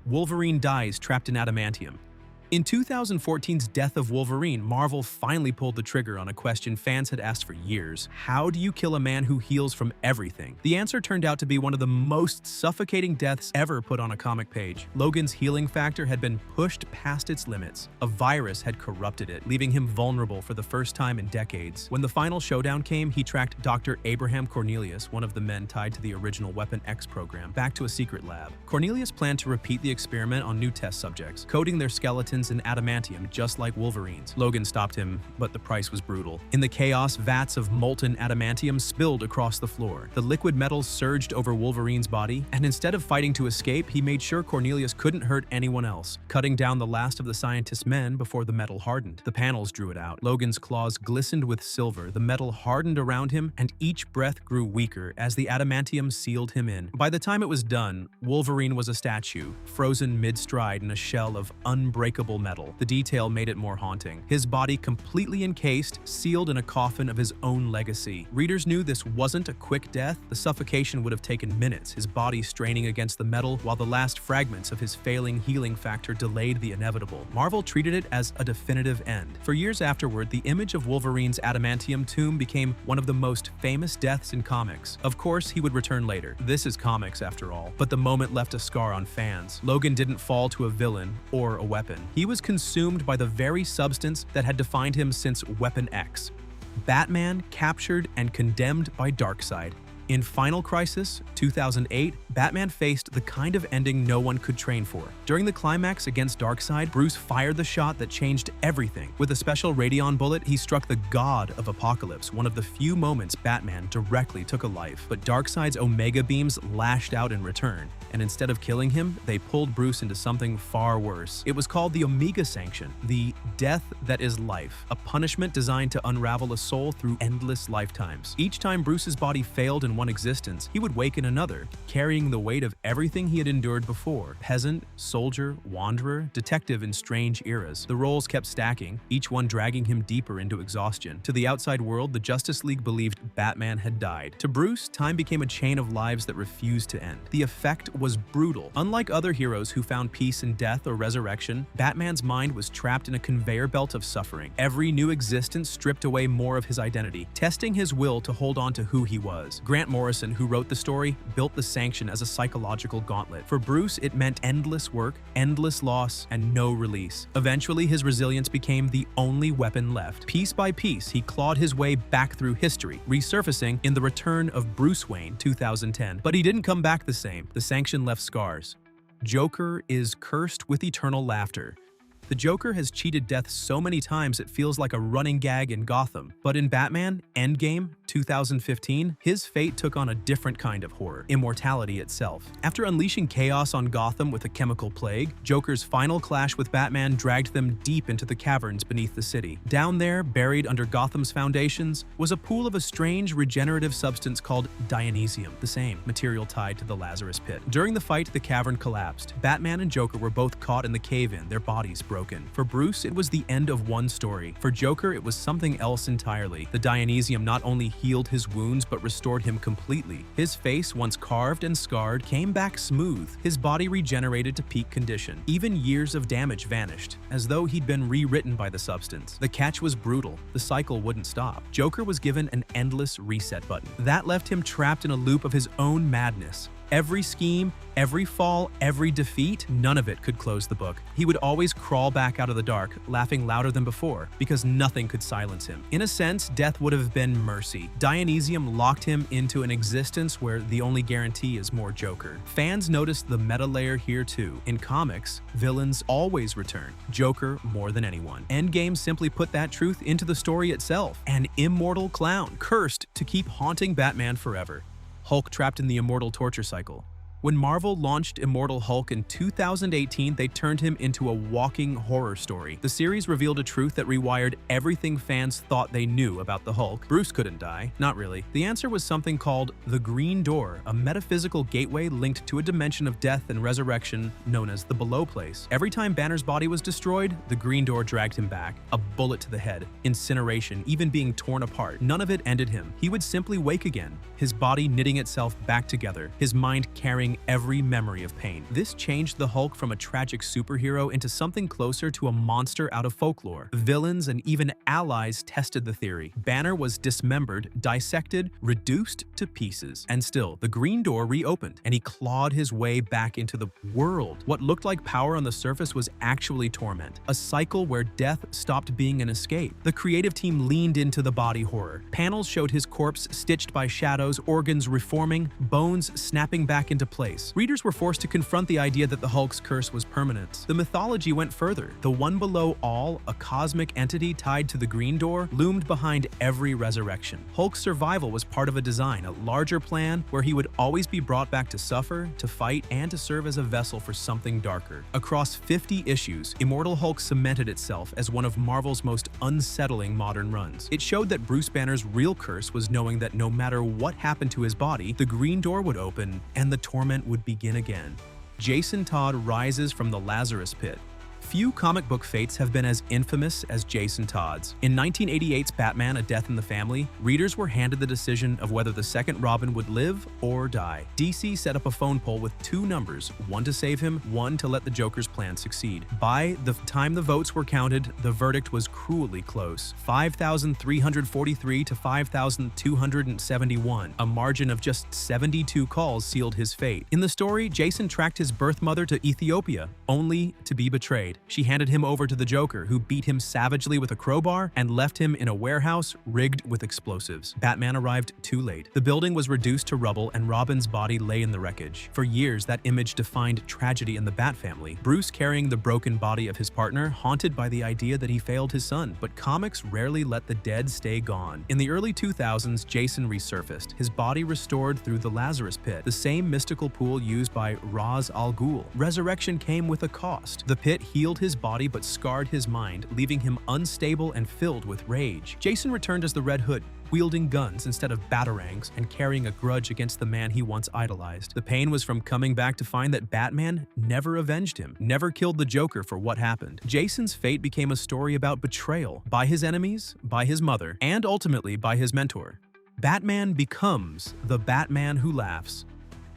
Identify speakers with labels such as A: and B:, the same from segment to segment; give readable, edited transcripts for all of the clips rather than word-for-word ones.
A: Wolverine dies trapped in adamantium. In 2014's Death of Wolverine, Marvel finally pulled the trigger on a question fans had asked for years. How do you kill a man who heals from everything? The answer turned out to be one of the most suffocating deaths ever put on a comic page. Logan's healing factor had been pushed past its limits. A virus had corrupted it, leaving him vulnerable for the first time in decades. When the final showdown came, he tracked Dr. Abraham Cornelius, one of the men tied to the original Weapon X program, back to a secret lab. Cornelius planned to repeat the experiment on new test subjects, coating their skeletons in adamantium just like Wolverine's. Logan stopped him, but the price was brutal. In the chaos, vats of molten adamantium spilled across the floor. The liquid metals surged over Wolverine's body, and instead of fighting to escape, he made sure Cornelius couldn't hurt anyone else, cutting down the last of the scientist's men before the metal hardened. The panels drew it out. Logan's claws glistened with silver, the metal hardened around him, and each breath grew weaker as the adamantium sealed him in. By the time it was done, Wolverine was a statue, frozen mid-stride in a shell of unbreakable metal. The detail made it more haunting. His body completely encased, sealed in a coffin of his own legacy. Readers knew this wasn't a quick death. The suffocation would have taken minutes, his body straining against the metal while the last fragments of his failing healing factor delayed the inevitable. Marvel treated it as a definitive end. For years afterward, the image of Wolverine's adamantium tomb became one of the most famous deaths in comics. Of course, he would return later. This is comics after all. But the moment left a scar on fans. Logan didn't fall to a villain or a weapon. He was consumed by the very substance that had defined him since Weapon X. Batman captured and condemned by Darkseid. In Final Crisis 2008, Batman faced the kind of ending no one could train for. During the climax against Darkseid, Bruce fired the shot that changed everything. With a special Radion bullet, he struck the god of Apocalypse, one of the few moments Batman directly took a life. But Darkseid's Omega beams lashed out in return, and instead of killing him, they pulled Bruce into something far worse. It was called the Omega Sanction, the death that is life, a punishment designed to unravel a soul through endless lifetimes. Each time Bruce's body failed in one existence, he would wake in another, carrying the weight of everything he had endured before. Peasant, soldier, wanderer, detective in strange eras. The roles kept stacking, each one dragging him deeper into exhaustion. To the outside world, the Justice League believed Batman had died. To Bruce, time became a chain of lives that refused to end. The effect was brutal. Unlike other heroes who found peace in death or resurrection, Batman's mind was trapped in a conveyor belt of suffering. Every new existence stripped away more of his identity, testing his will to hold on to who he was. Grant Morrison, who wrote the story, built the sanction as a psychological gauntlet. For Bruce, it meant endless work, endless loss, and no release. Eventually, his resilience became the only weapon left. Piece by piece, he clawed his way back through history, resurfacing in The Return of Bruce Wayne 2010. But he didn't come back the same. The sanction left scars. Joker is cursed with eternal laughter. The Joker has cheated death so many times it feels like a running gag in Gotham. But in Batman Endgame 2015, his fate took on a different kind of horror, immortality itself. After unleashing chaos on Gotham with a chemical plague, Joker's final clash with Batman dragged them deep into the caverns beneath the city. Down there, buried under Gotham's foundations, was a pool of a strange regenerative substance called Dionysium, the same material tied to the Lazarus Pit. During the fight, the cavern collapsed. Batman and Joker were both caught in the cave-in, their bodies broken. For Bruce, it was the end of one story. For Joker, it was something else entirely. The Dionysium not only healed his wounds but restored him completely. His face, once carved and scarred, came back smooth. His body regenerated to peak condition. Even years of damage vanished, as though he'd been rewritten by the substance. The catch was brutal. The cycle wouldn't stop. Joker was given an endless reset button. That left him trapped in a loop of his own madness. Every scheme, every fall, every defeat, none of it could close the book. He would always crawl back out of the dark, laughing louder than before, because nothing could silence him. In a sense, death would have been mercy. Dionysium locked him into an existence where the only guarantee is more Joker. Fans noticed the meta layer here too. In comics, villains always return. Joker more than anyone. Endgame simply put that truth into the story itself. An immortal clown, cursed to keep haunting Batman forever. Hulk trapped in the immortal torture cycle. When Marvel launched Immortal Hulk in 2018, they turned him into a walking horror story. The series revealed a truth that rewired everything fans thought they knew about the Hulk. Bruce couldn't die. Not really. The answer was something called the Green Door, a metaphysical gateway linked to a dimension of death and resurrection known as the Below Place. Every time Banner's body was destroyed, the Green Door dragged him back. A bullet to the head, incineration, even being torn apart. None of it ended him. He would simply wake again, his body knitting itself back together, his mind carrying erasing every memory of pain. This changed the Hulk from a tragic superhero into something closer to a monster out of folklore. Villains and even allies tested the theory. Banner was dismembered, dissected, reduced to pieces. And still, the Green Door reopened, and he clawed his way back into the world. What looked like power on the surface was actually torment, a cycle where death stopped being an escape. The creative team leaned into the body horror. Panels showed his corpse stitched by shadows, organs reforming, bones snapping back into place. Readers were forced to confront the idea that the Hulk's curse was permanent. The mythology went further. The one below all, a cosmic entity tied to the Green Door, loomed behind every resurrection. Hulk's survival was part of a design, a larger plan where he would always be brought back to suffer, to fight, and to serve as a vessel for something darker. Across 50 issues, Immortal Hulk cemented itself as one of Marvel's most unsettling modern runs. It showed that Bruce Banner's real curse was knowing that no matter what happened to his body, the Green Door would open and the torment would begin again. Jason Todd rises from the Lazarus Pit. Few comic book fates have been as infamous as Jason Todd's. In 1988's Batman: A Death in the Family, readers were handed the decision of whether the second Robin would live or die. DC set up a phone poll with two numbers, one to save him, one to let the Joker's plan succeed. By the time the votes were counted, the verdict was cruelly close. 5,343 to 5,271. A margin of just 72 calls sealed his fate. In the story, Jason tracked his birth mother to Ethiopia, only to be betrayed. She handed him over to the Joker, who beat him savagely with a crowbar and left him in a warehouse rigged with explosives. Batman arrived too late. The building was reduced to rubble and Robin's body lay in the wreckage. For years, that image defined tragedy in the Bat family. Bruce carrying the broken body of his partner, haunted by the idea that he failed his son. But comics rarely let the dead stay gone. In the early 2000s, Jason resurfaced, his body restored through the Lazarus Pit, the same mystical pool used by Ra's al Ghul. Resurrection came with a cost. The pit healed his body but scarred his mind, leaving him unstable and filled with rage. Jason returned as the Red Hood, wielding guns instead of batarangs and carrying a grudge against the man he once idolized. The pain was from coming back to find that Batman never avenged him, never killed the Joker for what happened. Jason's fate became a story about betrayal by his enemies, by his mother, and ultimately by his mentor. Batman becomes the Batman who laughs.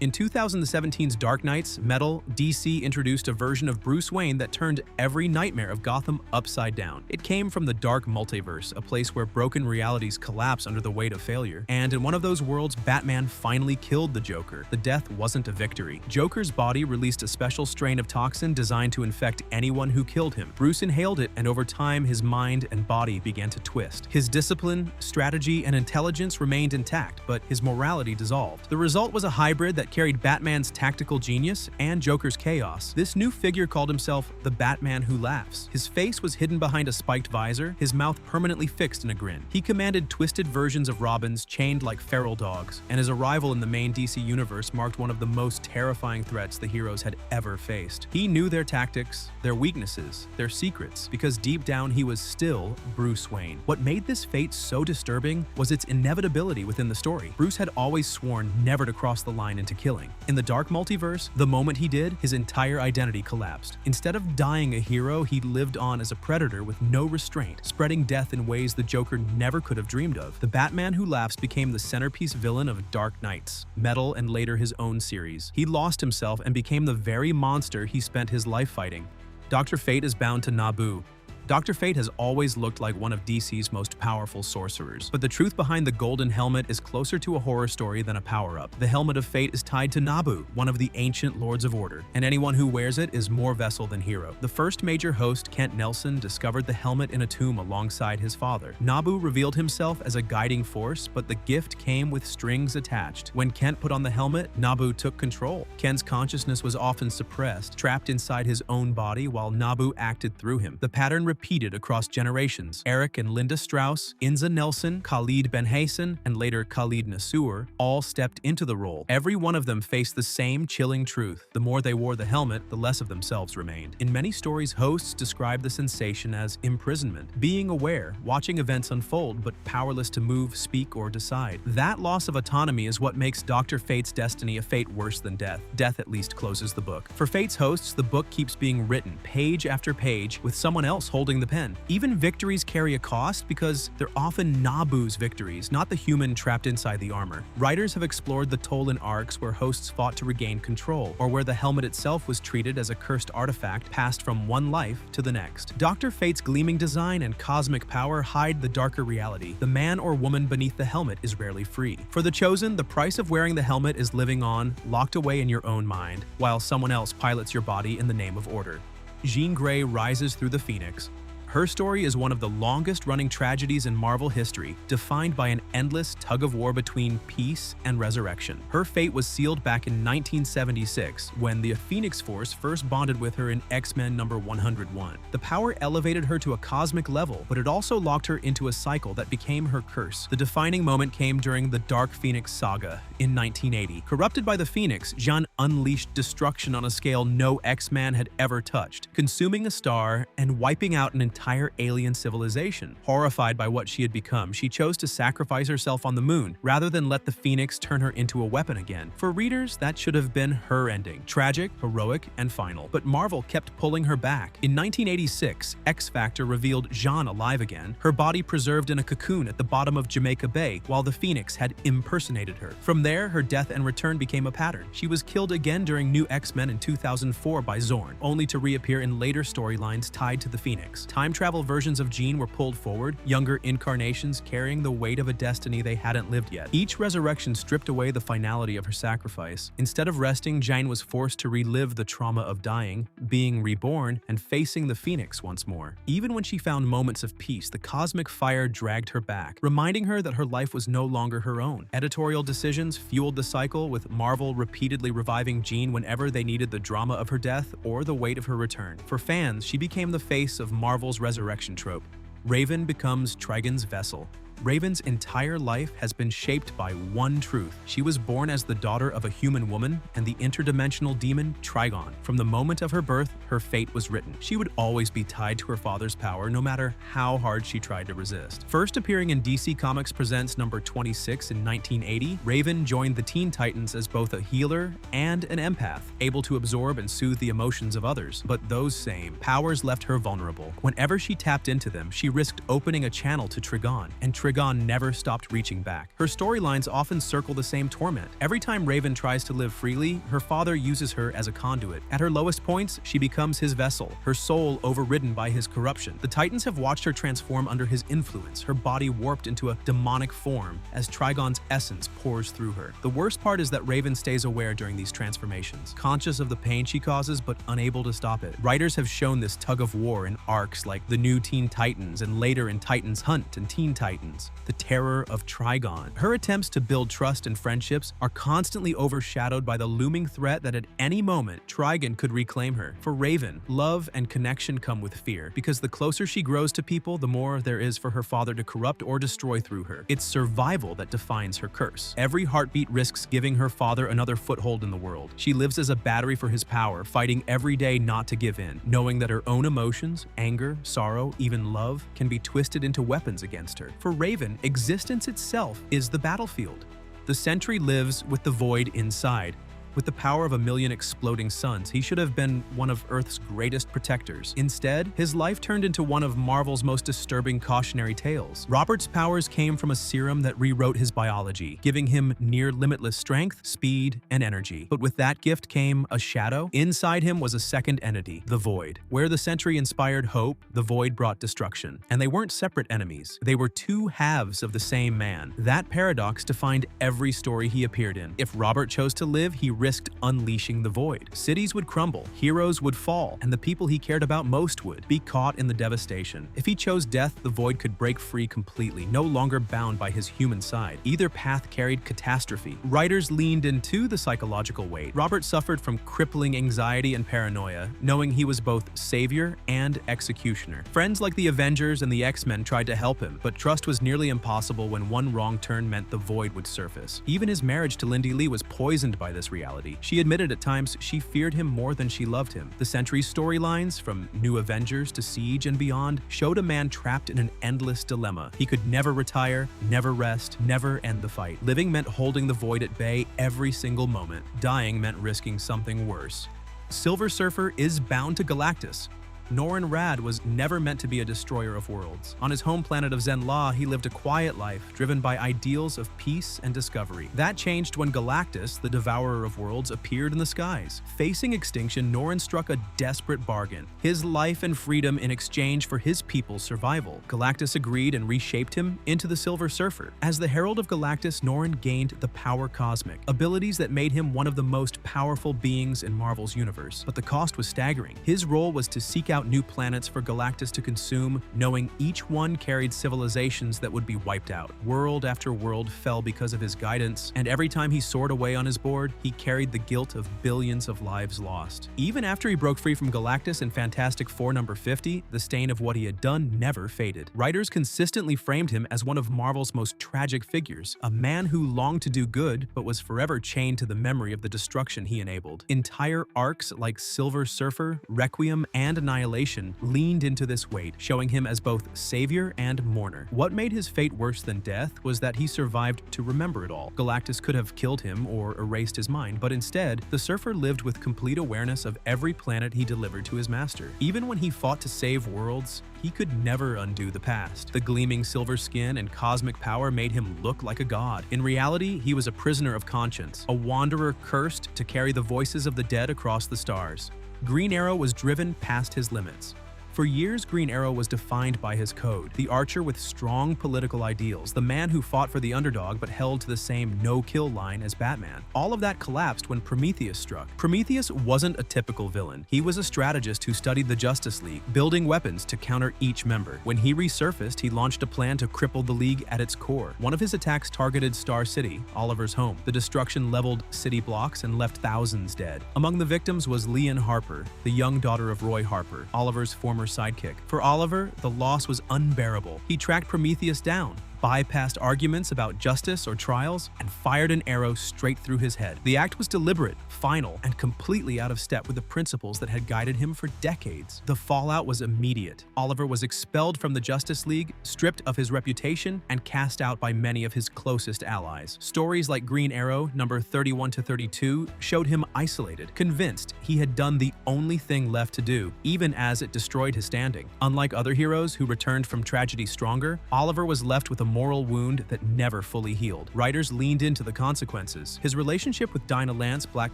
A: In 2017's Dark Knights, Metal, DC introduced a version of Bruce Wayne that turned every nightmare of Gotham upside down. It came from the dark multiverse, a place where broken realities collapse under the weight of failure. And in one of those worlds, Batman finally killed the Joker. The death wasn't a victory. Joker's body released a special strain of toxin designed to infect anyone who killed him. Bruce inhaled it, and over time, his mind and body began to twist. His discipline, strategy, and intelligence remained intact, but his morality dissolved. The result was a hybrid that carried Batman's tactical genius and Joker's chaos. This new figure called himself the Batman who laughs. His face was hidden behind a spiked visor, his mouth permanently fixed in a grin. He commanded twisted versions of Robins chained like feral dogs, and his arrival in the main DC universe marked one of the most terrifying threats the heroes had ever faced. He knew their tactics, their weaknesses, their secrets, because deep down he was still Bruce Wayne. What made this fate so disturbing was its inevitability within the story. Bruce had always sworn never to cross the line into killing. In the dark multiverse, the moment he did, his entire identity collapsed. Instead of dying a hero, he lived on as a predator with no restraint, spreading death in ways the Joker never could have dreamed of. The Batman who laughs became the centerpiece villain of Dark Knights, Metal, and later his own series. He lost himself and became the very monster he spent his life fighting. Dr. Fate is bound to Naboo. Dr. Fate has always looked like one of DC's most powerful sorcerers, but the truth behind the golden helmet is closer to a horror story than a power-up. The helmet of fate is tied to Naboo, one of the ancient Lords of Order, and anyone who wears it is more vessel than hero. The first major host, Kent Nelson, discovered the helmet in a tomb alongside his father. Naboo revealed himself as a guiding force, but the gift came with strings attached. When Kent put on the helmet, Naboo took control. Kent's consciousness was often suppressed, trapped inside his own body while Naboo acted through him. The pattern repeated across generations. Eric and Linda Strauss, Inza Nelson, Khalid Ben-Hassan, and later Khalid Nassour all stepped into the role. Every one of them faced the same chilling truth. The more they wore the helmet, the less of themselves remained. In many stories, hosts describe the sensation as imprisonment, being aware, watching events unfold, but powerless to move, speak, or decide. That loss of autonomy is what makes Dr. Fate's destiny a fate worse than death. Death at least closes the book. For Fate's hosts, the book keeps being written, page after page, with someone else holding holding the pen. Even victories carry a cost because they're often Nabu's victories, not the human trapped inside the armor. Writers have explored the toll in arcs where hosts fought to regain control, or where the helmet itself was treated as a cursed artifact passed from one life to the next. Dr. Fate's gleaming design and cosmic power hide the darker reality. The man or woman beneath the helmet is rarely free. For the Chosen, the price of wearing the helmet is living on, locked away in your own mind, while someone else pilots your body in the name of order. Jean Grey rises through the Phoenix. Her story is one of the longest-running tragedies in Marvel history, defined by an endless tug-of-war between peace and resurrection. Her fate was sealed back in 1976, when the Phoenix Force first bonded with her in X-Men number 101. The power elevated her to a cosmic level, but it also locked her into a cycle that became her curse. The defining moment came during the Dark Phoenix saga in 1980. Corrupted by the Phoenix, Jean unleashed destruction on a scale no X-Man had ever touched, consuming a star and wiping out an entire alien civilization. Horrified by what she had become, she chose to sacrifice herself on the moon, rather than let the Phoenix turn her into a weapon again. For readers, that should have been her ending. Tragic, heroic, and final. But Marvel kept pulling her back. In 1986, X-Factor revealed Jean alive again, her body preserved in a cocoon at the bottom of Jamaica Bay, while the Phoenix had impersonated her. From there, her death and return became a pattern. She was killed again during New X-Men in 2004 by Zorn, only to reappear in later storylines tied to the Phoenix. Time travel versions of Jean were pulled forward, younger incarnations carrying the weight of a destiny they hadn't lived yet. Each resurrection stripped away the finality of her sacrifice. Instead of resting, Jean was forced to relive the trauma of dying, being reborn, and facing the Phoenix once more. Even when she found moments of peace, the cosmic fire dragged her back, reminding her that her life was no longer her own. Editorial decisions fueled the cycle, with Marvel repeatedly reviving Jean whenever they needed the drama of her death or the weight of her return. For fans, she became the face of Marvel's resurrection trope. Raven becomes Trigon's vessel. Raven's entire life has been shaped by one truth. She was born as the daughter of a human woman and the interdimensional demon Trigon. From the moment of her birth, her fate was written. She would always be tied to her father's power, no matter how hard she tried to resist. First appearing in DC Comics Presents number 26 in 1980, Raven joined the Teen Titans as both a healer and an empath, able to absorb and soothe the emotions of others. But those same powers left her vulnerable. Whenever she tapped into them, she risked opening a channel to Trigon, and Trigon never stopped reaching back. Her storylines often circle the same torment. Every time Raven tries to live freely, her father uses her as a conduit. At her lowest points, she becomes his vessel, her soul overridden by his corruption. The Titans have watched her transform under his influence, her body warped into a demonic form as Trigon's essence pours through her. The worst part is that Raven stays aware during these transformations, conscious of the pain she causes but unable to stop it. Writers have shown this tug-of-war in arcs like the New Teen Titans and later in Titans Hunt and Teen Titans. The terror of Trigon. Her attempts to build trust and friendships are constantly overshadowed by the looming threat that at any moment, Trigon could reclaim her. For Raven, love and connection come with fear, because the closer she grows to people, the more there is for her father to corrupt or destroy through her. It's survival that defines her curse. Every heartbeat risks giving her father another foothold in the world. She lives as a battery for his power, fighting every day not to give in, knowing that her own emotions, anger, sorrow, even love, can be twisted into weapons against her. For Raven, existence itself is the battlefield. The Sentry lives with the void inside. With the power of a million exploding suns, he should have been one of Earth's greatest protectors. Instead, his life turned into one of Marvel's most disturbing cautionary tales. Robert's powers came from a serum that rewrote his biology, giving him near-limitless strength, speed, and energy. But with that gift came a shadow. Inside him was a second entity, the Void. Where the Sentry inspired hope, the Void brought destruction. And they weren't separate enemies. They were two halves of the same man. That paradox defined every story he appeared in. If Robert chose to live, he risked unleashing the Void. Cities would crumble, heroes would fall, and the people he cared about most would be caught in the devastation. If he chose death, the Void could break free completely, no longer bound by his human side. Either path carried catastrophe. Writers leaned into the psychological weight. Robert suffered from crippling anxiety and paranoia, knowing he was both savior and executioner. Friends like the Avengers and the X-Men tried to help him, but trust was nearly impossible when one wrong turn meant the Void would surface. Even his marriage to Lindy Lee was poisoned by this reality. She admitted at times she feared him more than she loved him. The Sentry's storylines, from New Avengers to Siege and beyond, showed a man trapped in an endless dilemma. He could never retire, never rest, never end the fight. Living meant holding the Void at bay every single moment. Dying meant risking something worse. Silver Surfer is bound to Galactus. Norrin Radd was never meant to be a destroyer of worlds. On his home planet of Zenn-La, he lived a quiet life, driven by ideals of peace and discovery. That changed when Galactus, the devourer of worlds, appeared in the skies. Facing extinction, Norrin struck a desperate bargain: his life and freedom in exchange for his people's survival. Galactus agreed and reshaped him into the Silver Surfer. As the Herald of Galactus, Norrin gained the Power Cosmic, abilities that made him one of the most powerful beings in Marvel's universe. But the cost was staggering. His role was to seek out new planets for Galactus to consume, knowing each one carried civilizations that would be wiped out. World after world fell because of his guidance, and every time he soared away on his board, he carried the guilt of billions of lives lost. Even after he broke free from Galactus in Fantastic Four number 50, the stain of what he had done never faded. Writers consistently framed him as one of Marvel's most tragic figures, a man who longed to do good but was forever chained to the memory of the destruction he enabled. Entire arcs like Silver Surfer, Requiem, and Annihilation leaned into this weight, showing him as both savior and mourner. What made his fate worse than death was that he survived to remember it all. Galactus could have killed him or erased his mind, but instead, the Surfer lived with complete awareness of every planet he delivered to his master. Even when he fought to save worlds, he could never undo the past. The gleaming silver skin and cosmic power made him look like a god. In reality, he was a prisoner of conscience, a wanderer cursed to carry the voices of the dead across the stars. Green Arrow was driven past his limits. For years, Green Arrow was defined by his code, the archer with strong political ideals, the man who fought for the underdog but held to the same no-kill line as Batman. All of that collapsed when Prometheus struck. Prometheus wasn't a typical villain. He was a strategist who studied the Justice League, building weapons to counter each member. When he resurfaced, he launched a plan to cripple the League at its core. One of his attacks targeted Star City, Oliver's home. The destruction leveled city blocks and left thousands dead. Among the victims was Leon Harper, the young daughter of Roy Harper, Oliver's former sidekick. For Oliver, the loss was unbearable. He tracked Prometheus down, bypassed arguments about justice or trials, and fired an arrow straight through his head. The act was deliberate, final, and completely out of step with the principles that had guided him for decades. The fallout was immediate. Oliver was expelled from the Justice League, stripped of his reputation, and cast out by many of his closest allies. Stories like Green Arrow, number 31-32, showed him isolated, convinced he had done the only thing left to do, even as it destroyed his standing. Unlike other heroes who returned from tragedy stronger, Oliver was left with a moral wound that never fully healed. Writers leaned into the consequences. His relationship with Dinah Lance, Black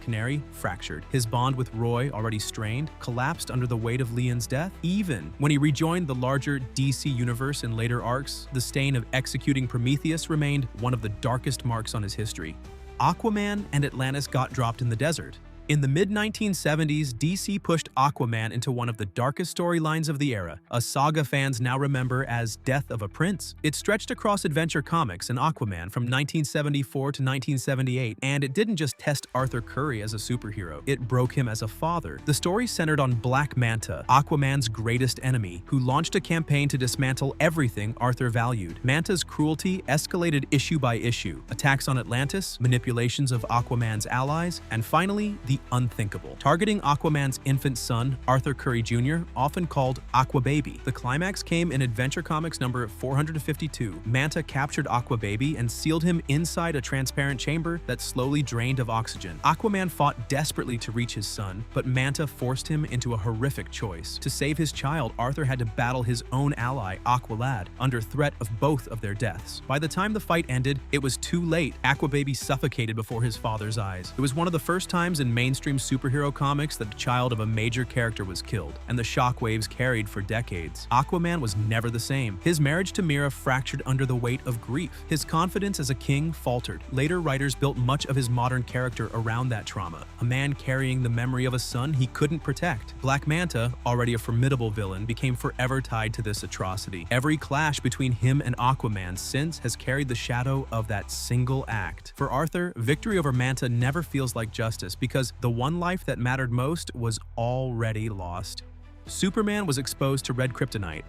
A: Canary, fractured. His bond with Roy, already strained, collapsed under the weight of Leon's death. Even when he rejoined the larger DC universe in later arcs, the stain of executing Prometheus remained one of the darkest marks on his history. Aquaman and Atlantis got dropped in the desert. In the mid-1970s, DC pushed Aquaman into one of the darkest storylines of the era, a saga fans now remember as Death of a Prince. It stretched across Adventure Comics and Aquaman from 1974 to 1978, and it didn't just test Arthur Curry as a superhero, it broke him as a father. The story centered on Black Manta, Aquaman's greatest enemy, who launched a campaign to dismantle everything Arthur valued. Manta's cruelty escalated issue by issue: attacks on Atlantis, manipulations of Aquaman's allies, and finally, the unthinkable. Targeting Aquaman's infant son, Arthur Curry Jr., often called Aquababy. The climax came in Adventure Comics number 452. Manta captured Aquababy and sealed him inside a transparent chamber that slowly drained of oxygen. Aquaman fought desperately to reach his son, but Manta forced him into a horrific choice. To save his child, Arthur had to battle his own ally, Aqualad, under threat of both of their deaths. By the time the fight ended, it was too late. Aquababy suffocated before his father's eyes. It was one of the first times in mainstream superhero comics that the child of a major character was killed, and the shockwaves carried for decades. Aquaman was never the same. His marriage to Mera fractured under the weight of grief. His confidence as a king faltered. Later writers built much of his modern character around that trauma, a man carrying the memory of a son he couldn't protect. Black Manta, already a formidable villain, became forever tied to this atrocity. Every clash between him and Aquaman since has carried the shadow of that single act. For Arthur, victory over Manta never feels like justice because the one life that mattered most was already lost. Superman was exposed to red kryptonite.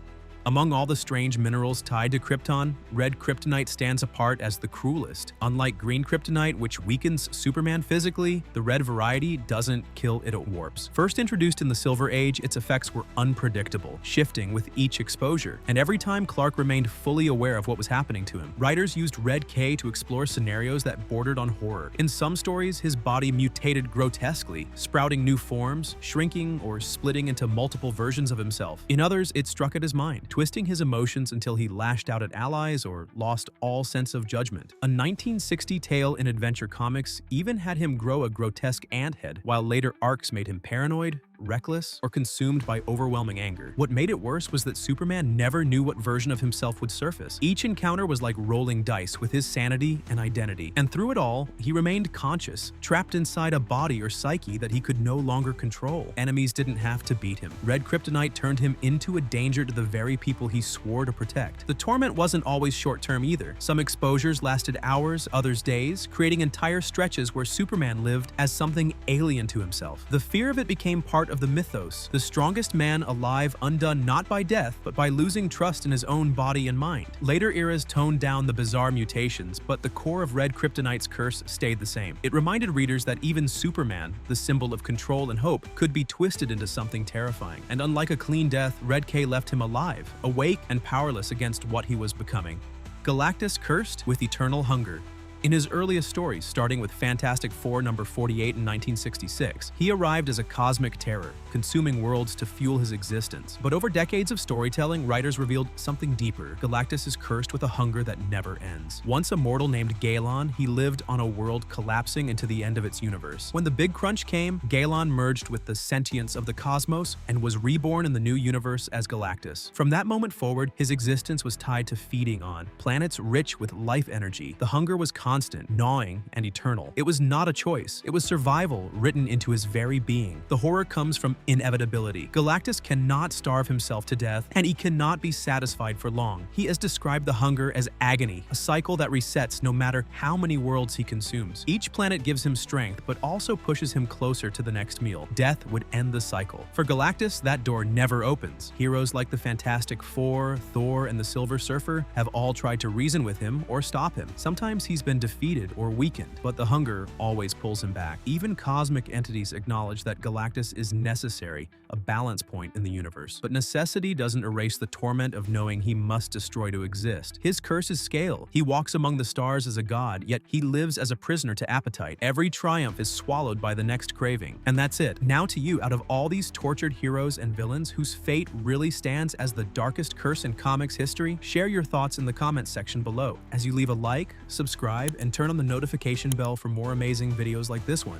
A: Among all the strange minerals tied to Krypton, red kryptonite stands apart as the cruelest. Unlike green kryptonite, which weakens Superman physically, the red variety doesn't kill, it warps. First introduced in the Silver Age, its effects were unpredictable, shifting with each exposure. And every time Clark remained fully aware of what was happening to him, writers used red K to explore scenarios that bordered on horror. In some stories, his body mutated grotesquely, sprouting new forms, shrinking or splitting into multiple versions of himself. In others, it struck at his mind, twisting his emotions until he lashed out at allies or lost all sense of judgment. A 1960 tale in Adventure Comics even had him grow a grotesque ant head, while later arcs made him paranoid, reckless, or consumed by overwhelming anger. What made it worse was that Superman never knew what version of himself would surface. Each encounter was like rolling dice with his sanity and identity. And through it all, he remained conscious, trapped inside a body or psyche that he could no longer control. Enemies didn't have to beat him. Red kryptonite turned him into a danger to the very people he swore to protect. The torment wasn't always short-term either. Some exposures lasted hours, others days, creating entire stretches where Superman lived as something alien to himself. The fear of it became part of the mythos, the strongest man alive, undone not by death, but by losing trust in his own body and mind. Later eras toned down the bizarre mutations, but the core of red kryptonite's curse stayed the same. It reminded readers that even Superman, the symbol of control and hope, could be twisted into something terrifying. And unlike a clean death, red K left him alive, awake and powerless against what he was becoming. Galactus cursed with eternal hunger. In his earliest stories, starting with Fantastic Four number 48 in 1966, he arrived as a cosmic terror, consuming worlds to fuel his existence. But over decades of storytelling, writers revealed something deeper. Galactus is cursed with a hunger that never ends. Once a mortal named Galon, he lived on a world collapsing into the end of its universe. When the big crunch came, Galon merged with the sentience of the cosmos and was reborn in the new universe as Galactus. From that moment forward, his existence was tied to feeding on planets rich with life energy. The hunger was constant, gnawing, and eternal. It was not a choice. It was survival written into his very being. The horror comes from inevitability. Galactus cannot starve himself to death, and he cannot be satisfied for long. He has described the hunger as agony, a cycle that resets no matter how many worlds he consumes. Each planet gives him strength, but also pushes him closer to the next meal. Death would end the cycle. For Galactus, that door never opens. Heroes like the Fantastic Four, Thor, and the Silver Surfer have all tried to reason with him or stop him. Sometimes he's been defeated or weakened, but the hunger always pulls him back. Even cosmic entities acknowledge that Galactus is necessary, a balance point in the universe. But necessity doesn't erase the torment of knowing he must destroy to exist. His curse is scale. He walks among the stars as a god, yet he lives as a prisoner to appetite. Every triumph is swallowed by the next craving. And that's it. Now to you, out of all these tortured heroes and villains whose fate really stands as the darkest curse in comics history, share your thoughts in the comments section below. As you leave a like, subscribe, and turn on the notification bell for more amazing videos like this one.